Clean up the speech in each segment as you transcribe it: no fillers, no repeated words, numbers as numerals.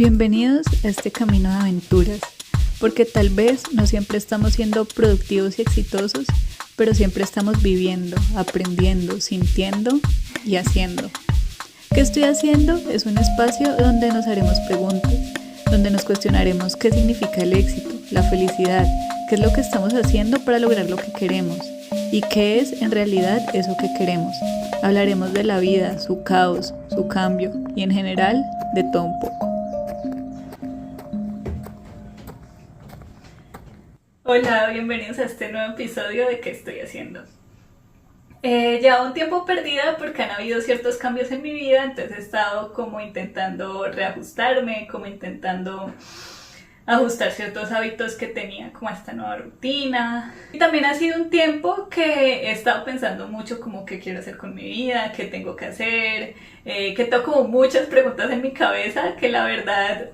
Bienvenidos a este camino de aventuras, porque tal vez no siempre estamos siendo productivos y exitosos, pero siempre estamos viviendo, aprendiendo, sintiendo y haciendo. ¿Qué estoy haciendo? Es un espacio donde nos haremos preguntas, donde nos cuestionaremos qué significa el éxito, la felicidad, qué es lo que estamos haciendo para lograr lo que queremos y qué es en realidad eso que queremos. Hablaremos de la vida, su caos, su cambio y en general de todo un poco. Hola, bienvenidos a este nuevo episodio de ¿Qué estoy haciendo? Llevo un tiempo perdida porque han habido ciertos cambios en mi vida, entonces he estado como intentando reajustarme, como intentando ajustar ciertos hábitos que tenía como a esta nueva rutina. Y también ha sido un tiempo que he estado pensando mucho como qué quiero hacer con mi vida, qué tengo que hacer, que tengo como muchas preguntas en mi cabeza que la verdad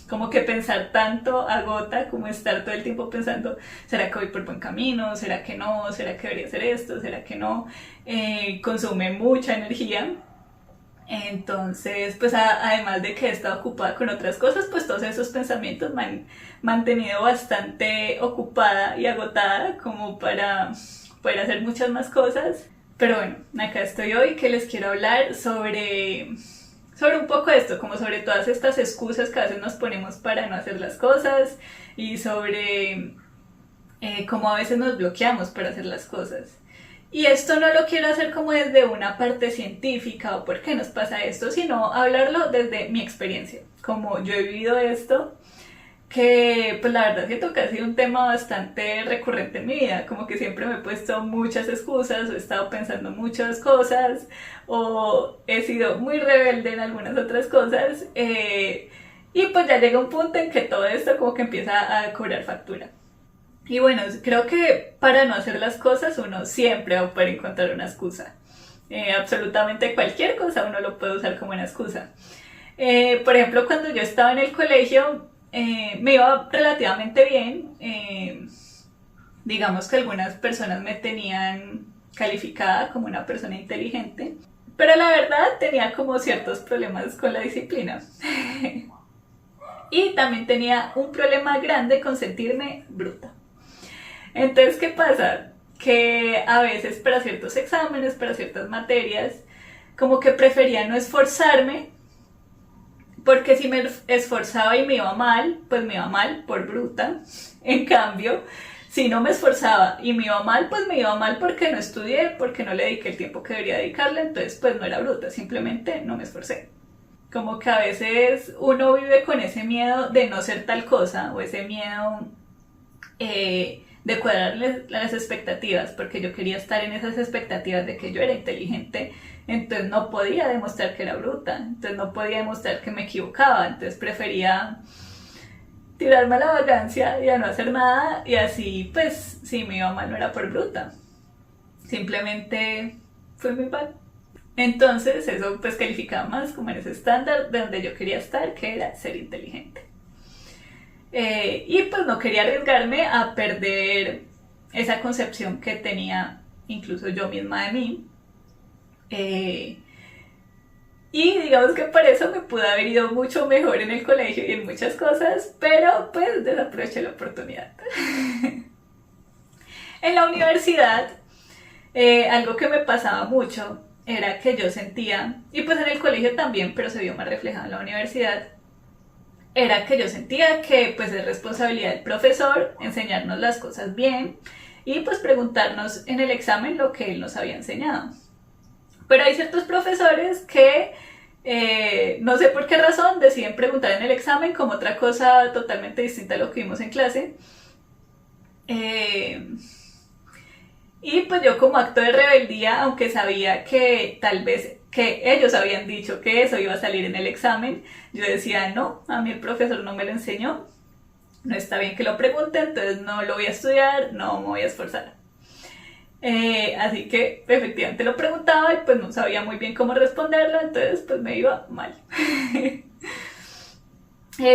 como que pensar tanto agota, como estar todo el tiempo pensando, ¿será que voy por buen camino? ¿Será que no? ¿Será que debería hacer esto? ¿Será que no? Consume mucha energía. Entonces, pues además de que he estado ocupada con otras cosas, pues todos esos pensamientos me han mantenido bastante ocupada y agotada como para poder hacer muchas más cosas. Pero bueno, acá estoy hoy que les quiero hablar sobre un poco esto, como sobre todas estas excusas que a veces nos ponemos para no hacer las cosas y sobre cómo a veces nos bloqueamos para hacer las cosas. Y esto no lo quiero hacer como desde una parte científica o por qué nos pasa esto, sino hablarlo desde mi experiencia, como yo he vivido esto, que pues la verdad siento que ha sido un tema bastante recurrente en mi vida, como que siempre me he puesto muchas excusas o he estado pensando muchas cosas o he sido muy rebelde en algunas otras cosas y pues ya llega un punto en que todo esto como que empieza a cobrar factura. Y bueno, creo que para no hacer las cosas uno siempre va a poder encontrar una excusa. Absolutamente cualquier cosa uno lo puede usar como una excusa. Por ejemplo, cuando yo estaba en el colegio me iba relativamente bien. Digamos que algunas personas me tenían calificada como una persona inteligente, pero la verdad tenía como ciertos problemas con la disciplina. Y también tenía un problema grande con sentirme bruta. Entonces, ¿qué pasa? Que a veces para ciertos exámenes, para ciertas materias, como que prefería no esforzarme, porque si me esforzaba y me iba mal, pues me iba mal por bruta. En cambio, si no me esforzaba y me iba mal, pues me iba mal porque no estudié, porque no le dediqué el tiempo que debería dedicarle, entonces pues no era bruta, simplemente no me esforcé. Como que a veces uno vive con ese miedo de no ser tal cosa, o ese miedo de cuadrarle las expectativas, porque yo quería estar en esas expectativas de que yo era inteligente, entonces no podía demostrar que era bruta, entonces no podía demostrar que me equivocaba, entonces prefería tirarme a la vagancia y a no hacer nada, y así pues si me iba mal no era por bruta, simplemente fue muy mal. Entonces eso pues calificaba más como en ese estándar de donde yo quería estar, que era ser inteligente. Y pues no quería arriesgarme a perder esa concepción que tenía incluso yo misma de mí. Y digamos que por eso me pude haber ido mucho mejor en el colegio y en muchas cosas, pero pues desaproveché la oportunidad. En la universidad, algo que me pasaba mucho era que yo sentía, y pues en el colegio también, pero se vio más reflejado en la universidad, era que yo sentía que pues es responsabilidad del profesor enseñarnos las cosas bien y pues preguntarnos en el examen lo que él nos había enseñado. Pero hay ciertos profesores que no sé por qué razón deciden preguntar en el examen como otra cosa totalmente distinta a lo que vimos en clase. Y pues yo como acto de rebeldía, aunque sabía que tal vez que ellos habían dicho que eso iba a salir en el examen, yo decía, no, a mí el profesor no me lo enseñó, no está bien que lo pregunte, entonces no lo voy a estudiar, no me voy a esforzar. Así que efectivamente lo preguntaba y pues no sabía muy bien cómo responderlo, entonces pues me iba mal.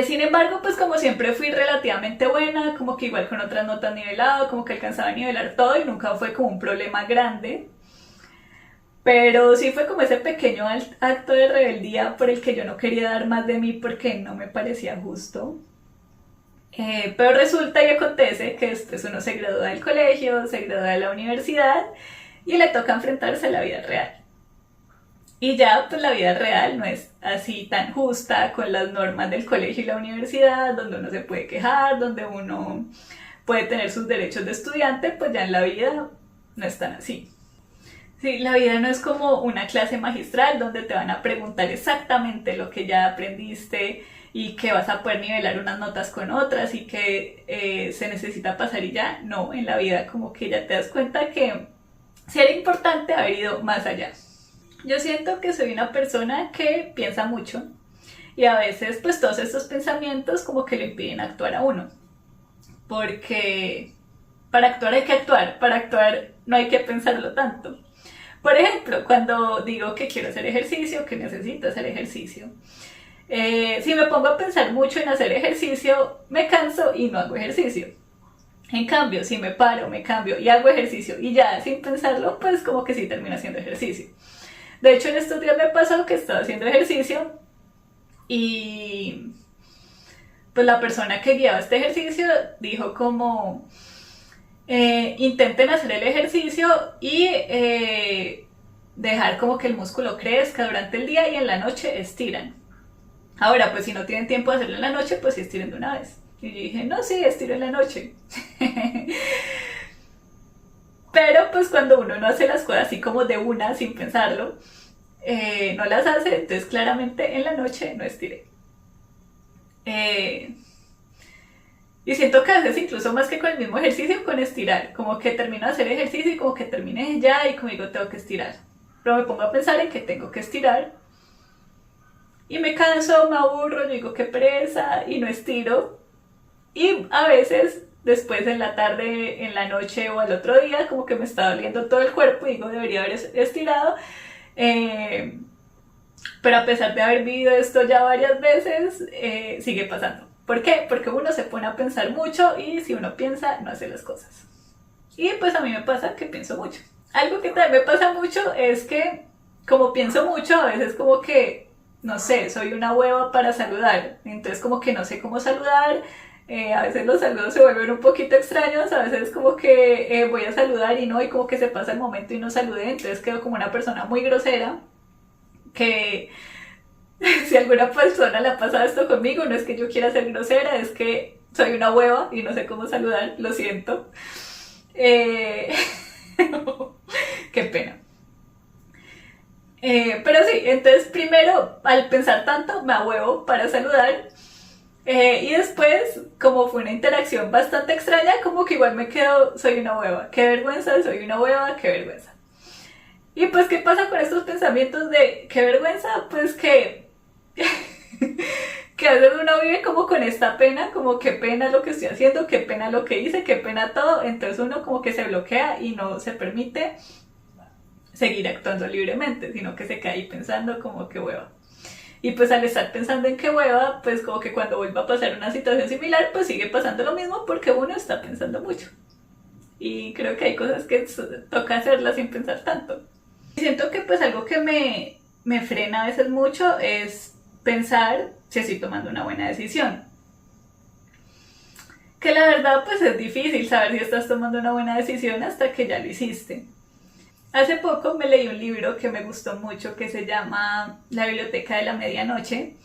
Sin embargo, pues como siempre fui relativamente buena, como que igual con otras notas nivelado, como que alcanzaba a nivelar todo y nunca fue como un problema grande. Pero sí fue como ese pequeño acto de rebeldía por el que yo no quería dar más de mí porque no me parecía justo. Pero resulta y acontece que después uno se gradúa del colegio, se gradúa de la universidad y le toca enfrentarse a la vida real. Y ya pues la vida real no es así tan justa con las normas del colegio y la universidad, donde uno se puede quejar, donde uno puede tener sus derechos de estudiante, pues ya en la vida no es tan así. Sí, la vida no es como una clase magistral donde te van a preguntar exactamente lo que ya aprendiste y que vas a poder nivelar unas notas con otras y que se necesita pasar y ya. No, en la vida como que ya te das cuenta que sí era importante haber ido más allá. Yo siento que soy una persona que piensa mucho y a veces pues todos estos pensamientos como que le impiden actuar a uno. Porque para actuar hay que actuar, para actuar no hay que pensarlo tanto. Por ejemplo, cuando digo que quiero hacer ejercicio, que necesito hacer ejercicio, si me pongo a pensar mucho en hacer ejercicio, me canso y no hago ejercicio. En cambio, si me paro, me cambio y hago ejercicio y ya sin pensarlo, pues como que sí termino haciendo ejercicio. De hecho, en estos días me pasó que estaba haciendo ejercicio y pues la persona que guiaba este ejercicio dijo como intenten hacer el ejercicio y dejar como que el músculo crezca durante el día y en la noche estiran. Ahora, pues si no tienen tiempo de hacerlo en la noche, pues sí estiren de una vez. Y yo dije, no, sí, estiro en la noche. Pero pues cuando uno no hace las cosas así como de una, sin pensarlo, no las hace, entonces claramente en la noche no estiré. Y siento que a veces incluso más que con el mismo ejercicio, con estirar, como que termino de hacer ejercicio y como que terminé ya y como digo tengo que estirar. Pero me pongo a pensar en que tengo que estirar y me canso, me aburro, yo digo qué pereza y no estiro. Y a veces después en la tarde, en la noche o al otro día como que me está doliendo todo el cuerpo y digo debería haber estirado. Pero a pesar de haber vivido esto ya varias veces, sigue pasando. ¿Por qué? Porque uno se pone a pensar mucho y si uno piensa, no hace las cosas. Y pues a mí me pasa que pienso mucho. Algo que también me pasa mucho es que, como pienso mucho, a veces como que, no sé, soy una hueva para saludar. Entonces como que no sé cómo saludar. A veces los saludos se vuelven un poquito extraños, a veces como que voy a saludar y no, y como que se pasa el momento y no saludé, entonces quedo como una persona muy grosera, que si alguna persona le ha pasado esto conmigo, no es que yo quiera ser grosera, es que soy una hueva y no sé cómo saludar, lo siento. Qué pena. Pero sí, entonces primero al pensar tanto me ahuevo para saludar y después como fue una interacción bastante extraña como que igual me quedo, soy una hueva, qué vergüenza, soy una hueva, qué vergüenza. Y pues qué pasa con estos pensamientos de qué vergüenza, pues que a veces uno vive como con esta pena, como qué pena lo que estoy haciendo, qué pena lo que hice, qué pena todo, entonces uno como que se bloquea y no se permite seguir actuando libremente, sino que se queda ahí pensando como que hueva. Y pues al estar pensando en qué hueva, pues como que cuando vuelva a pasar una situación similar, pues sigue pasando lo mismo porque uno está pensando mucho. Y creo que hay cosas que toca hacerlas sin pensar tanto. Y siento que pues algo que me frena a veces mucho es pensar si estoy tomando una buena decisión. Que la verdad pues es difícil saber si estás tomando una buena decisión hasta que ya lo hiciste. Hace poco me leí un libro que me gustó mucho que se llama La Biblioteca de la Medianoche,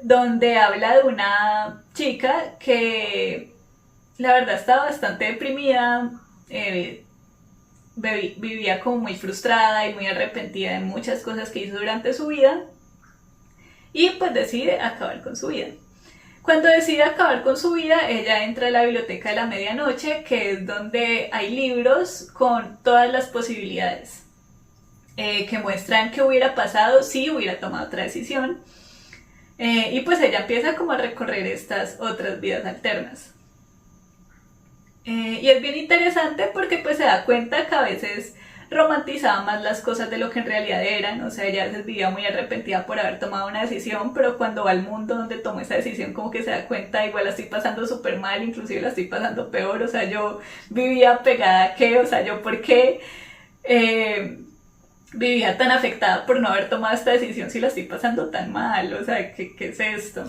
donde habla de una chica que la verdad estaba bastante deprimida, vivía como muy frustrada y muy arrepentida de muchas cosas que hizo durante su vida y pues decide acabar con su vida. Cuando decide acabar con su vida, ella entra a la Biblioteca de la Medianoche, que es donde hay libros con todas las posibilidades que muestran qué hubiera pasado si hubiera tomado otra decisión. Y pues ella empieza como a recorrer estas otras vidas alternas. Y es bien interesante porque pues se da cuenta que a veces romantizaba más las cosas de lo que en realidad eran, o sea, ella a veces vivía muy arrepentida por haber tomado una decisión, pero cuando va al mundo donde tomó esa decisión como que se da cuenta, igual la estoy pasando súper mal, inclusive la estoy pasando peor, o sea, yo vivía pegada a qué, o sea, yo por qué, vivía tan afectada por no haber tomado esta decisión si la estoy pasando tan mal, o sea, ¿qué es esto?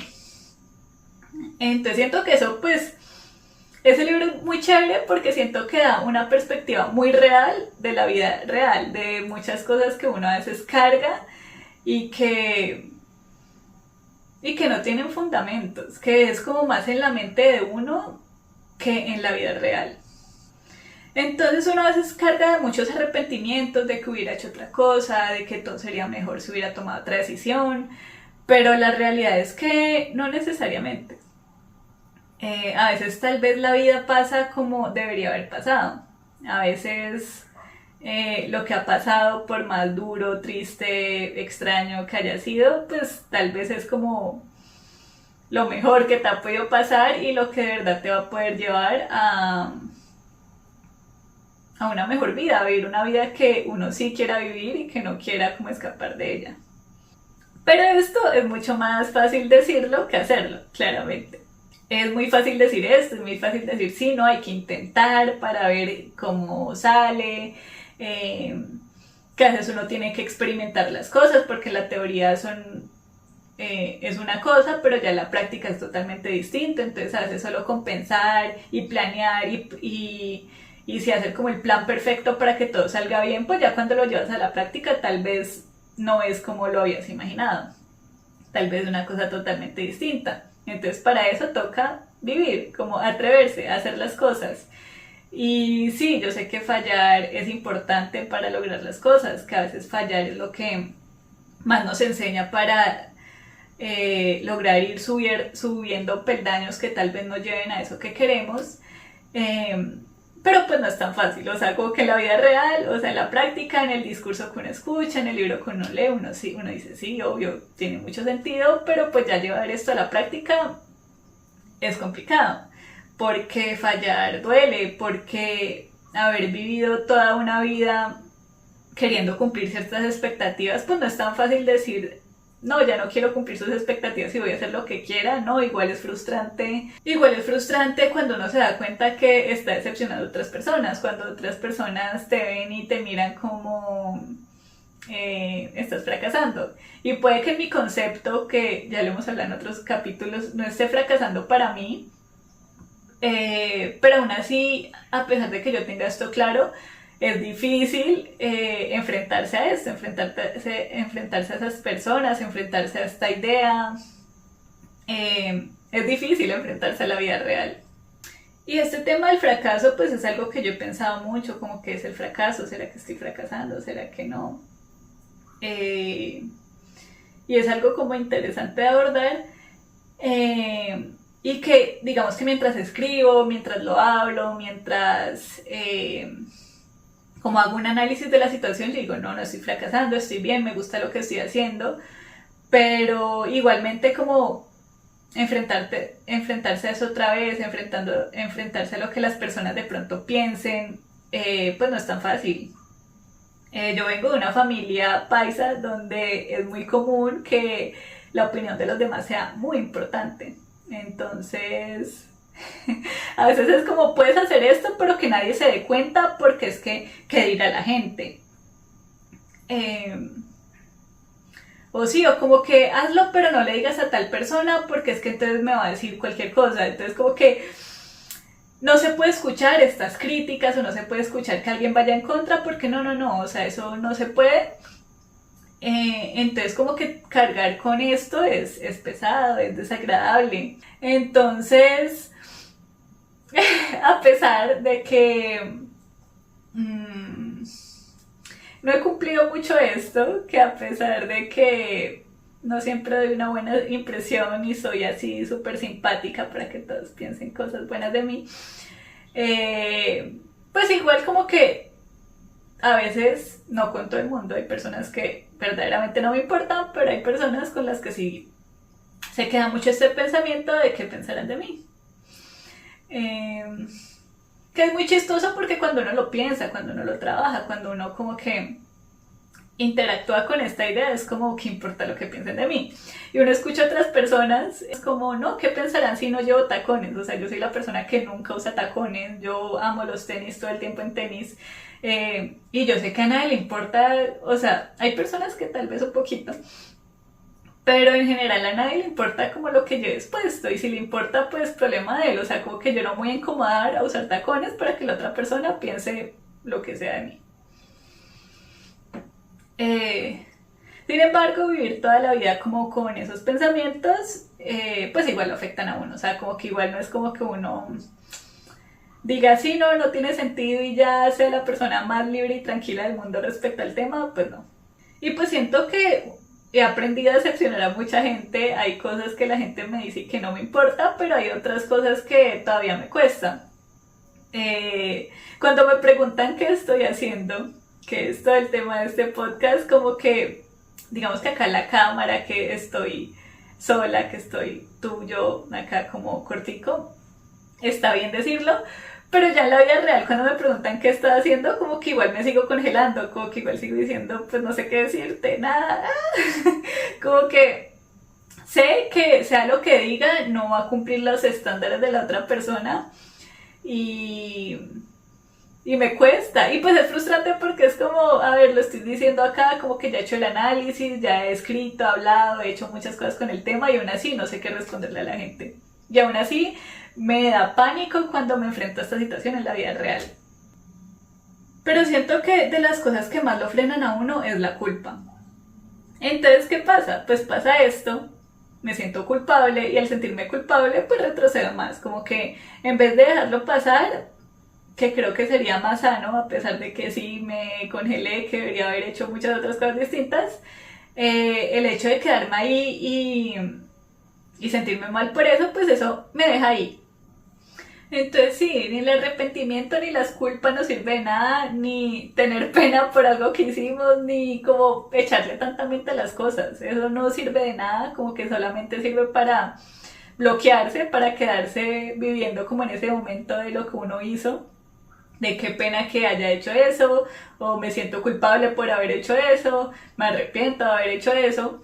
Entonces siento que eso, pues, ese libro es muy chévere porque siento que da una perspectiva muy real de la vida real, de muchas cosas que uno a veces carga y que no tienen fundamentos, que es como más en la mente de uno que en la vida real. Entonces uno a veces carga de muchos arrepentimientos de que hubiera hecho otra cosa, de que todo sería mejor si hubiera tomado otra decisión, pero la realidad es que no necesariamente. A veces tal vez la vida pasa como debería haber pasado. A veces lo que ha pasado, por más duro, triste, extraño que haya sido, pues tal vez es como lo mejor que te ha podido pasar y lo que de verdad te va a poder llevar a una mejor vida, a vivir una vida que uno sí quiera vivir y que no quiera como escapar de ella. Pero esto es mucho más fácil decirlo que hacerlo, claramente. Es muy fácil decir esto, es muy fácil decir sí, no, hay que intentar para ver cómo sale, que a veces uno tiene que experimentar las cosas porque la teoría es una cosa, pero ya la práctica es totalmente distinta, entonces a veces solo con pensar y planear y si hacer como el plan perfecto para que todo salga bien, pues ya cuando lo llevas a la práctica tal vez no es como lo habías imaginado, tal vez una cosa totalmente distinta. Entonces para eso toca vivir, como atreverse a hacer las cosas. Y sí, yo sé que fallar es importante para lograr las cosas, que a veces fallar es lo que más nos enseña para lograr ir subiendo peldaños que tal vez no lleven a eso que queremos. Pero pues no es tan fácil, o sea, como que en la vida real, o sea, en la práctica, en el discurso que uno escucha, en el libro que uno lee, uno dice, sí, obvio, tiene mucho sentido, pero pues ya llevar esto a la práctica es complicado, porque fallar duele, porque haber vivido toda una vida queriendo cumplir ciertas expectativas, pues no es tan fácil decir, no, ya no quiero cumplir sus expectativas y voy a hacer lo que quiera, no, igual es frustrante cuando uno se da cuenta que está decepcionando a otras personas, cuando otras personas te ven y te miran como estás fracasando. Y puede que en mi concepto, que ya lo hemos hablado en otros capítulos, no esté fracasando para mí, pero aún así, a pesar de que yo tenga esto claro, es difícil enfrentarse a esto, enfrentarse a esas personas, enfrentarse a esta idea. Es difícil enfrentarse a la vida real. Y este tema del fracaso, pues es algo que yo he pensado mucho, como que es el fracaso, ¿será que estoy fracasando? ¿Será que no? Y es algo como interesante de abordar. Y que digamos que mientras escribo, mientras lo hablo, mientras como hago un análisis de la situación, yo digo, no estoy fracasando, estoy bien, me gusta lo que estoy haciendo, pero igualmente como enfrentarse a eso otra vez, enfrentarse a lo que las personas de pronto piensen, pues no es tan fácil. Yo vengo de una familia paisa donde es muy común que la opinión de los demás sea muy importante. Entonces, a veces es como puedes hacer esto, pero que nadie se dé cuenta porque es que, ¿qué dirá la gente? O sí, o como que hazlo, pero no le digas a tal persona porque es que entonces me va a decir cualquier cosa. Entonces, como que no se puede escuchar estas críticas o no se puede escuchar que alguien vaya en contra porque no, o sea, eso no se puede. Entonces como que cargar con esto es pesado, es desagradable. Entonces, a pesar de que no he cumplido mucho esto, que a pesar de que no siempre doy una buena impresión y soy así súper simpática para que todos piensen cosas buenas de mí, pues igual como que a veces, no con todo el mundo, hay personas que verdaderamente no me importan, pero hay personas con las que sí se queda mucho este pensamiento de qué pensarán de mí. Que es muy chistoso porque cuando uno lo piensa, cuando uno lo trabaja, cuando uno como que interactúa con esta idea, es como que importa lo que piensen de mí. Y uno escucha a otras personas, es como, no, ¿qué pensarán si no llevo tacones? O sea, yo soy la persona que nunca usa tacones, yo amo los tenis, todo el tiempo en tenis. Y yo sé que a nadie le importa, o sea, hay personas que tal vez un poquito, pero en general a nadie le importa como lo que yo he expuesto, y si le importa, pues problema de él, o sea, como que yo no me voy a incomodar a usar tacones para que la otra persona piense lo que sea de mí. Eh, Sin embargo, vivir toda la vida como con esos pensamientos, pues igual lo afectan a uno, o sea, como que igual no es como que uno diga, sí, no, no tiene sentido y ya sea la persona más libre y tranquila del mundo respecto al tema, pues no. Y pues siento que he aprendido a decepcionar a mucha gente, hay cosas que la gente me dice que no me importa, pero hay otras cosas que todavía me cuestan. Cuando me preguntan qué estoy haciendo, que es todo el tema de este podcast, como que, digamos que acá en la cámara, que estoy sola, que estoy tú, yo, acá como cortico, está bien decirlo, pero ya en la vida real cuando me preguntan qué estoy haciendo, como que igual me sigo congelando, como que igual sigo diciendo, pues no sé qué decirte, nada, como que sé que sea lo que diga, no va a cumplir los estándares de la otra persona, y, y me cuesta, y pues es frustrante porque es como, a ver, lo estoy diciendo acá, como que ya he hecho el análisis, ya he escrito, hablado, he hecho muchas cosas con el tema y aún así no sé qué responderle a la gente. Y aún así me da pánico cuando me enfrento a esta situación en la vida real. Pero siento que de las cosas que más lo frenan a uno es la culpa. Entonces, ¿qué pasa? Pues pasa esto, me siento culpable y al sentirme culpable pues retrocedo más, como que en vez de dejarlo pasar, que creo que sería más sano, a pesar de que sí me congelé, que debería haber hecho muchas otras cosas distintas, el hecho de quedarme ahí y sentirme mal por eso, pues eso me deja ahí. Entonces sí, ni el arrepentimiento ni las culpas no sirve de nada, ni tener pena por algo que hicimos, ni como echarle tanta mente a las cosas. Eso no sirve de nada, como que solamente sirve para bloquearse, para quedarse viviendo como en ese momento de lo que uno hizo, de qué pena que haya hecho eso, o me siento culpable por haber hecho eso, me arrepiento de haber hecho eso,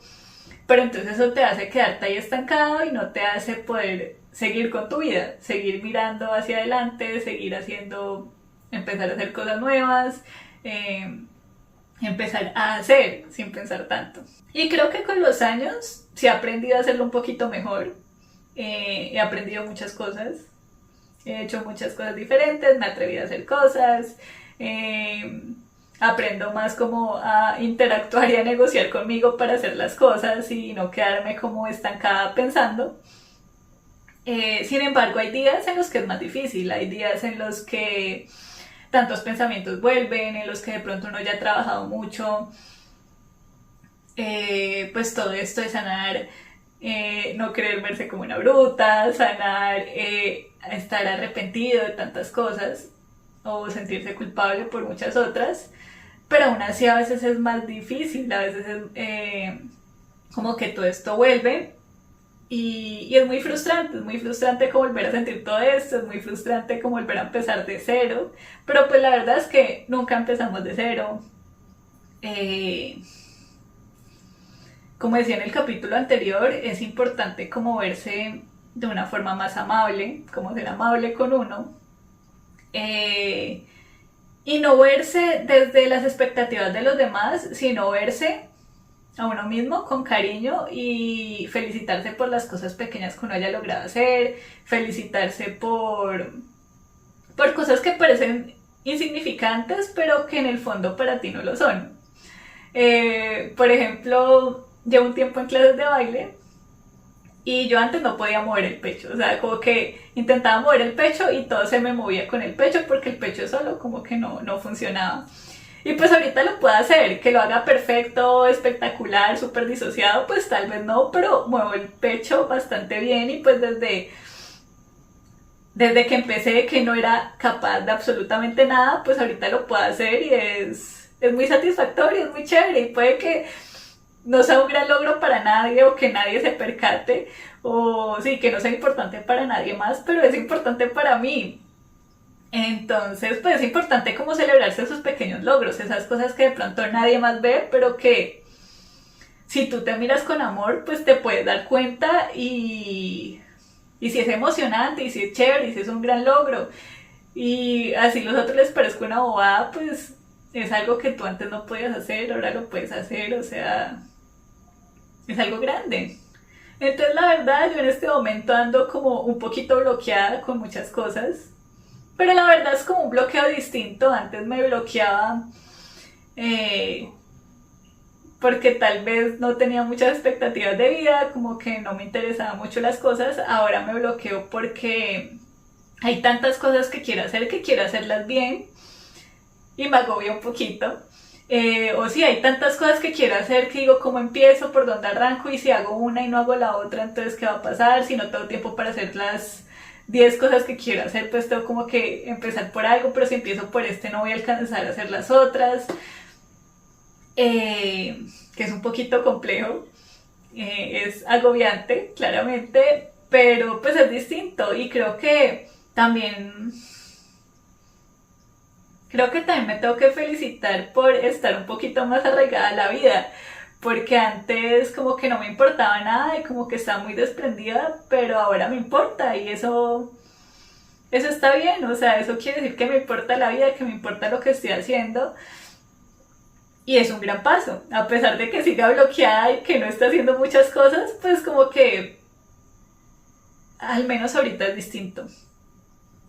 pero entonces eso te hace quedarte ahí estancado y no te hace poder seguir con tu vida, seguir mirando hacia adelante, seguir haciendo, empezar a hacer cosas nuevas, eh, empezar a hacer sin pensar tanto. Y creo que con los años sí he aprendido a hacerlo un poquito mejor, he aprendido muchas cosas, he hecho muchas cosas diferentes, me he atrevido a hacer cosas, eh, aprendo más como a interactuar y a negociar conmigo para hacer las cosas y no quedarme como estancada pensando. Sin embargo, hay días en los que es más difícil, hay días en los que tantos pensamientos vuelven, en los que de pronto uno ya ha trabajado mucho, pues todo esto de sanar, no querer verse como una bruta, sanar, estar arrepentido de tantas cosas o sentirse culpable por muchas otras, pero aún así a veces es más difícil, a veces es como que todo esto vuelve y es muy frustrante como volver a sentir todo esto, es muy frustrante como volver a empezar de cero, pero pues la verdad es que nunca empezamos de cero. Eh, Como decía en el capítulo anterior, es importante como verse de una forma más amable, como ser amable con uno, eh, y no verse desde las expectativas de los demás, sino verse a uno mismo con cariño y felicitarse por las cosas pequeñas que uno haya logrado hacer, felicitarse por cosas que parecen insignificantes, pero que en el fondo para ti no lo son. Por ejemplo, llevo un tiempo en clases de baile y yo antes no podía mover el pecho, o sea, como que intentaba mover el pecho y todo se me movía con el pecho porque el pecho solo como que no funcionaba. Y pues ahorita lo puedo hacer, que lo haga perfecto, espectacular, súper disociado, pues tal vez no, pero muevo el pecho bastante bien y pues desde que empecé que no era capaz de absolutamente nada, pues ahorita lo puedo hacer y es muy satisfactorio, es muy chévere y puede que no sea un gran logro para nadie o que nadie se percate o sí, que no sea importante para nadie más, pero es importante para mí. Entonces, pues es importante como celebrarse esos pequeños logros, esas cosas que de pronto nadie más ve, pero que si tú te miras con amor, pues te puedes dar cuenta y si es emocionante y si es chévere y si es un gran logro. y así a los otros les parezca una bobada, pues es algo que tú antes no podías hacer, ahora lo puedes hacer, o sea, es algo grande. Entonces la verdad yo en este momento ando como un poquito bloqueada con muchas cosas, pero la verdad es como un bloqueo distinto. Antes me bloqueaba eh, porque tal vez no tenía muchas expectativas de vida, como que no me interesaban mucho las cosas. Ahora me bloqueo porque hay tantas cosas que quiero hacerlas bien y me agobio un poquito. O si hay tantas cosas que quiero hacer que digo cómo empiezo, por dónde arranco, y si hago una y no hago la otra, entonces ¿qué va a pasar? Si no tengo tiempo para hacer las 10 cosas que quiero hacer, pues tengo como que empezar por algo, pero si empiezo por este no voy a alcanzar a hacer las otras, que es un poquito complejo, es agobiante, claramente, pero pues es distinto y creo que también me tengo que felicitar por estar un poquito más arraigada a la vida, porque antes como que no me importaba nada y como que estaba muy desprendida, pero ahora me importa y eso está bien, o sea, eso quiere decir que me importa la vida, que me importa lo que estoy haciendo, y es un gran paso, a pesar de que siga bloqueada y que no esté haciendo muchas cosas, pues como que al menos ahorita es distinto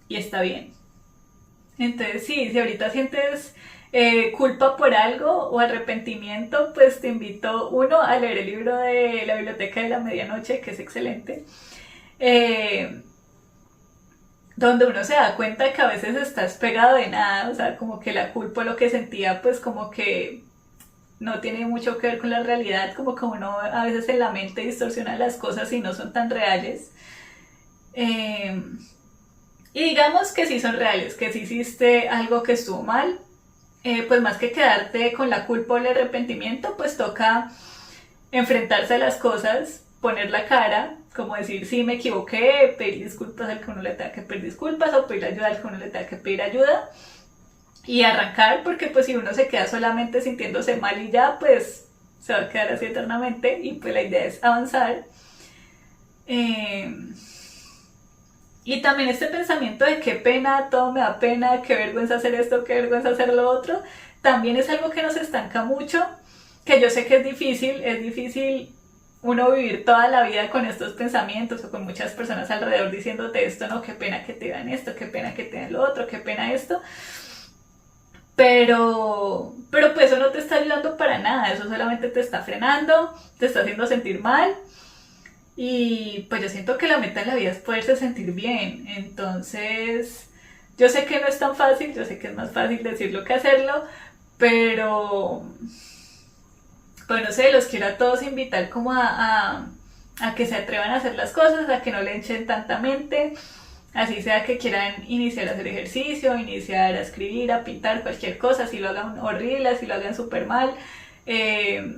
y está bien. Entonces, sí, si ahorita sientes culpa por algo o arrepentimiento, pues te invito, uno, a leer el libro de la Biblioteca de la Medianoche, que es excelente, eh, donde uno se da cuenta que a veces estás pegado de nada, o sea, como que la culpa, lo que sentía, pues como que no tiene mucho que ver con la realidad, como que uno a veces en la mente distorsiona las cosas y no son tan reales. Eh, y digamos que sí son reales, que si hiciste algo que estuvo mal, pues más que quedarte con la culpa o el arrepentimiento, pues toca enfrentarse a las cosas, poner la cara, como decir, sí, me equivoqué, pedir disculpas al que uno le tenga que pedir disculpas o pedir ayuda al que uno le tenga que pedir ayuda y arrancar, porque pues si uno se queda solamente sintiéndose mal y ya, pues se va a quedar así eternamente y pues la idea es avanzar. Eh, y también este pensamiento de qué pena, todo me da pena, qué vergüenza hacer esto, qué vergüenza hacer lo otro, también es algo que nos estanca mucho, que yo sé que es difícil uno vivir toda la vida con estos pensamientos o con muchas personas alrededor diciéndote esto, no, qué pena que te dan esto, qué pena que te dan lo otro, qué pena esto, pero pues eso no te está ayudando para nada, eso solamente te está frenando, te está haciendo sentir mal. Y pues yo siento que la meta de la vida es poderse sentir bien. Entonces, yo sé que no es tan fácil, yo sé que es más fácil decirlo que hacerlo, pero, pues no sé, los quiero a todos invitar como a que se atrevan a hacer las cosas, a que no le echen tanta mente, así sea que quieran iniciar a hacer ejercicio, iniciar a escribir, a pintar, cualquier cosa, si lo hagan horrible, así lo hagan súper mal. Eh,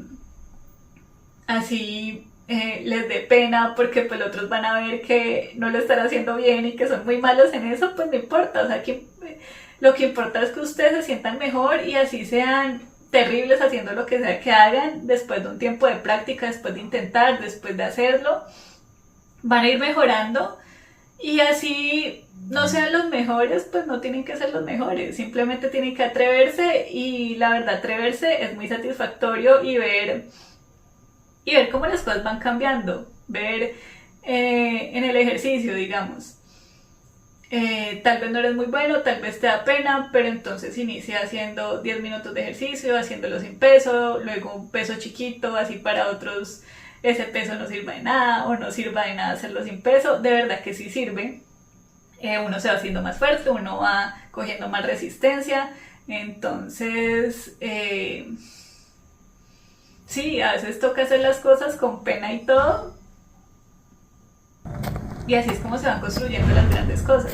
Así les dé pena porque pues los otros van a ver que no lo están haciendo bien y que son muy malos en eso, pues no importa, o sea, lo que importa es que ustedes se sientan mejor y así sean terribles haciendo lo que sea que hagan, después de un tiempo de práctica, después de intentar, después de hacerlo, van a ir mejorando y así no sean los mejores, pues no tienen que ser los mejores, simplemente tienen que atreverse y la verdad atreverse es muy satisfactorio y ver cómo las cosas van cambiando, ver en el ejercicio, digamos. Tal vez no eres muy bueno, tal vez te da pena, pero entonces inicia haciendo 10 minutos de ejercicio, haciéndolo sin peso, luego un peso chiquito, así para otros ese peso no sirva de nada o no sirva de nada hacerlo sin peso, de verdad que sí sirve. Uno se va haciendo más fuerte, uno va cogiendo más resistencia, entonces sí, a veces toca hacer las cosas con pena y todo, y así es como se van construyendo las grandes cosas.